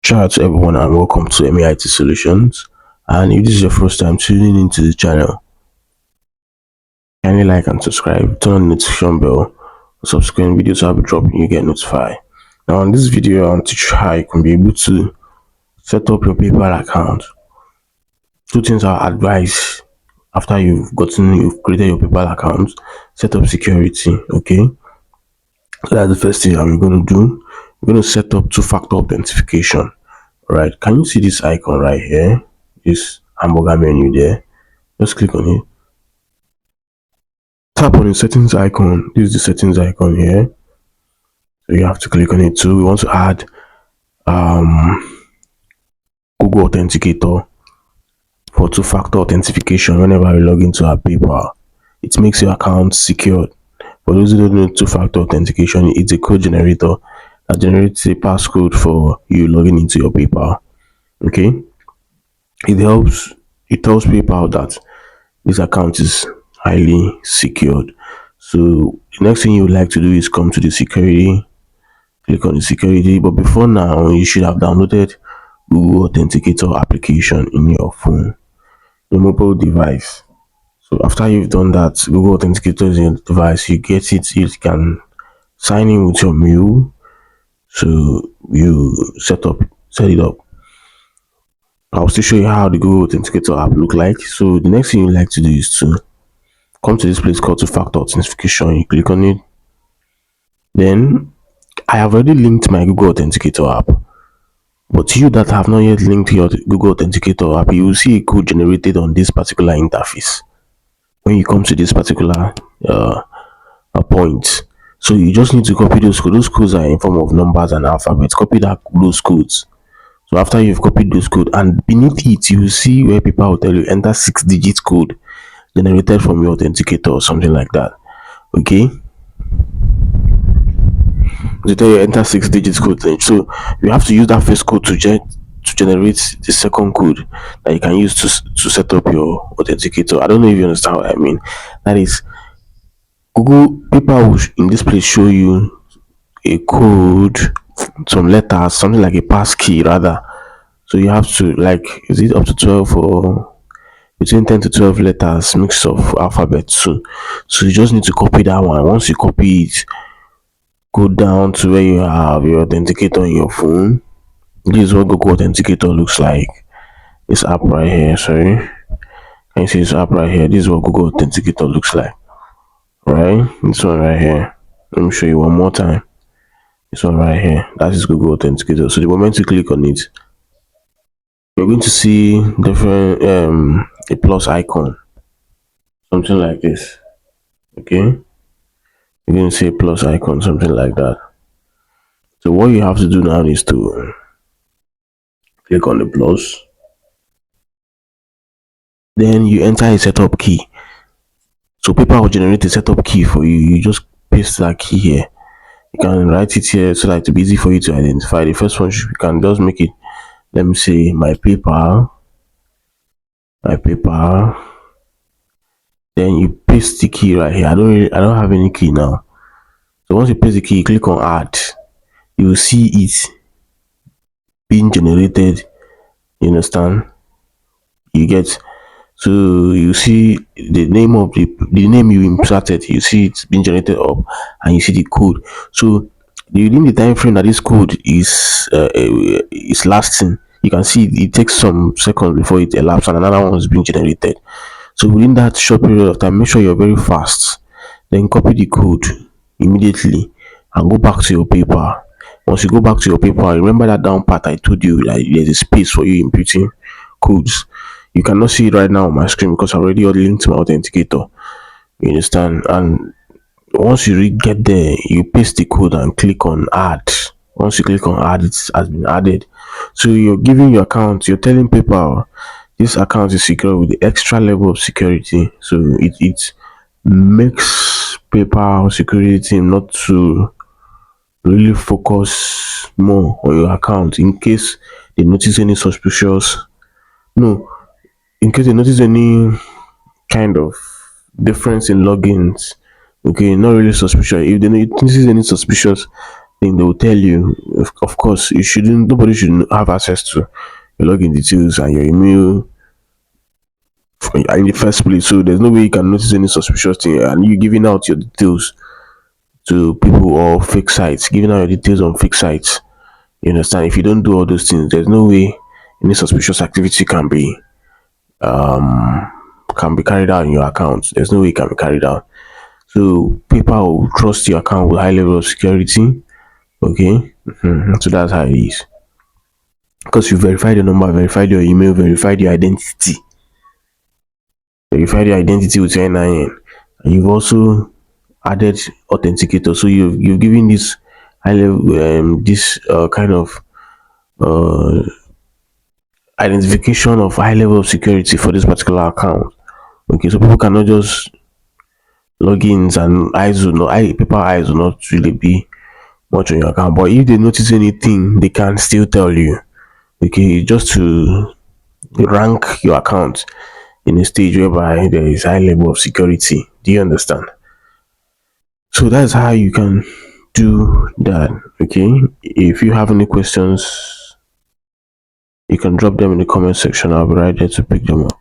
Shout out to everyone and welcome to MAIT Solutions. And if this is your first time tuning into the channel, kindly like and subscribe, turn on the notification bell, subsequent videos I'll be dropping, you get notified. Now in this video, I'll teach you how you can be able to set up your PayPal account. Two things I'll advise after you've created your PayPal account: set up security, okay? So that's the first thing I'm going to do. We're going to set up two-factor authentication. Right, can you see this icon right here, this hamburger menu there? Just click on it, tap on the settings icon. This is the settings icon here, so you have to click on it too. We want to add Google Authenticator for two-factor authentication. Whenever we log into our PayPal, it makes your account secured. For those who don't know, two-factor authentication, it's a code generator that generates a passcode for you logging into your PayPal. Okay, it tells PayPal that this account is highly secured. So the next thing you would like to do is come to the security, click on the security. But before now, you should have downloaded Google Authenticator application in your phone, your mobile device. So after you've done that, Google Authenticator is in your device, you get it, you can sign in with your mail. So you set it up. I'll still show you how the Google Authenticator app look like. So the next thing you like to do is to come to this place called two-factor authentication. You click on it. Then I have already linked my Google Authenticator app, but you that have not yet linked your Google Authenticator app, you will see a code generated on this particular interface when you come to this particular point. So you just need to copy those codes. Those codes are in form of numbers and alphabets. Copy those codes. So after you've copied those codes, and beneath it you will see where people will tell you enter 6-digit code generated from your authenticator or something like that. Okay, they tell you enter 6-digit code. So you have to use that first code to generate the second code that you can use to set up your authenticator. I don't know if you understand what I mean. That is, Google PayPal will in this place show you a code, some letters, something like a passkey rather. So you have to, like, is it up to 12 or between 10 to 12 letters, mix of alphabets too. So you just need to copy that one. Once you copy it, go down to where you have your authenticator in your phone. This is what Google Authenticator looks like. This app right here, sorry, can you see this app right here? This is what Google Authenticator looks like. Right, this one right here, let me show you one more time. This one right here, that is Google Authenticator. So the moment you click on it, you're going to see different a plus icon, something like this. Okay, you're going to see a plus icon, something like that. So what you have to do now is to click on the plus, then you enter a setup key. So PayPal will generate a setup key for you. You just paste that key here. You can write it here so that it'll be easy for you to identify. The first one, you can just make it, let me say my PayPal. Then you paste the key right here. I don't have any key now. So once you paste the key, you click on add. You will see it being generated. You understand? You get, so you see the name of the name you inserted. You see it's being generated up, and you see the code. So within the time frame that this code is lasting, you can see it takes some seconds before it elapses and another one is being generated. So within that short period of time, make sure you're very fast. Then copy the code immediately and go back to your PayPal. Once you go back to your PayPal, remember that down part I told you that there's a space for you inputting codes. You cannot see it right now on my screen because I already linked my authenticator. You understand? And once you get there, you paste the code and click on add. Once you click on add, it has been added. So you're giving your account, you're telling PayPal this account is secure with the extra level of security. So it makes PayPal security team not to really focus more on your account in case they notice any suspicious, no, in case they notice any kind of difference in logins. Okay, not really suspicious. If they notice any suspicious thing, they will tell you. Of course, you shouldn't. Nobody should have access to your login details and your email in the first place. So there's no way you can notice any suspicious thing, and you giving out your details to people or fake sites, giving out your details on fake sites. You understand? If you don't do all those things, there's no way any suspicious activity can be carried out in your account. There's no way it can be carried out. So people will trust your account with high level of security. Okay, so that's how it is. Because you verified the number, verified your email, verified your identity with your NIN, and you've also added authenticator. So you've given this high level this kind of uh identification of high level of security for this particular account. Okay, so people cannot just logins and people eyes will not really be much on your account. But if they notice anything, they can still tell you. Okay, just to rank your account in a stage whereby there is high level of security. Do you understand? So that's how you can do that. Okay, if you have any questions, you can drop them in the comment section. I'll be right there to pick them up.